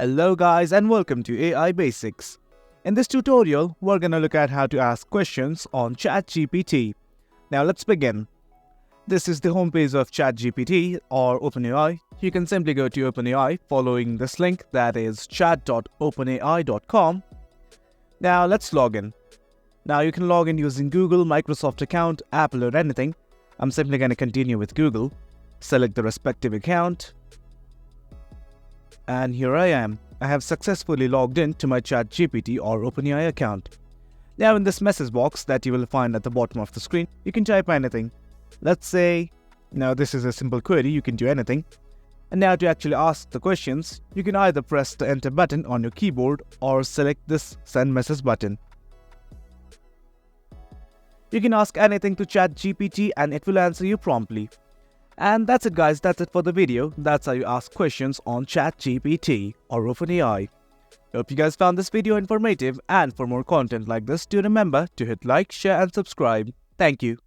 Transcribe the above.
Hello guys and welcome to AI Basics. In this tutorial, we're gonna look at how to ask questions on ChatGPT. Now let's begin. This is the homepage of ChatGPT or OpenAI. You can simply go to OpenAI following this link, that is chat.openai.com. Now let's log in. Now you can log in using Google, Microsoft account, Apple or anything. I'm simply gonna continue with Google. Select the respective account. And here I am. I have successfully logged in to my ChatGPT or OpenAI account. Now in this message box that you will find at the bottom of the screen, you can type anything. Let's say, now this is a simple query, you can do anything. And now to actually ask the questions, you can either press the enter button on your keyboard or select this send message button. You can ask anything to ChatGPT and it will answer you promptly. And that's it guys, that's it for the video. That's how you ask questions on ChatGPT or OpenAI. Hope you guys found this video informative, and for more content like this, do remember to hit like, share and subscribe. Thank you.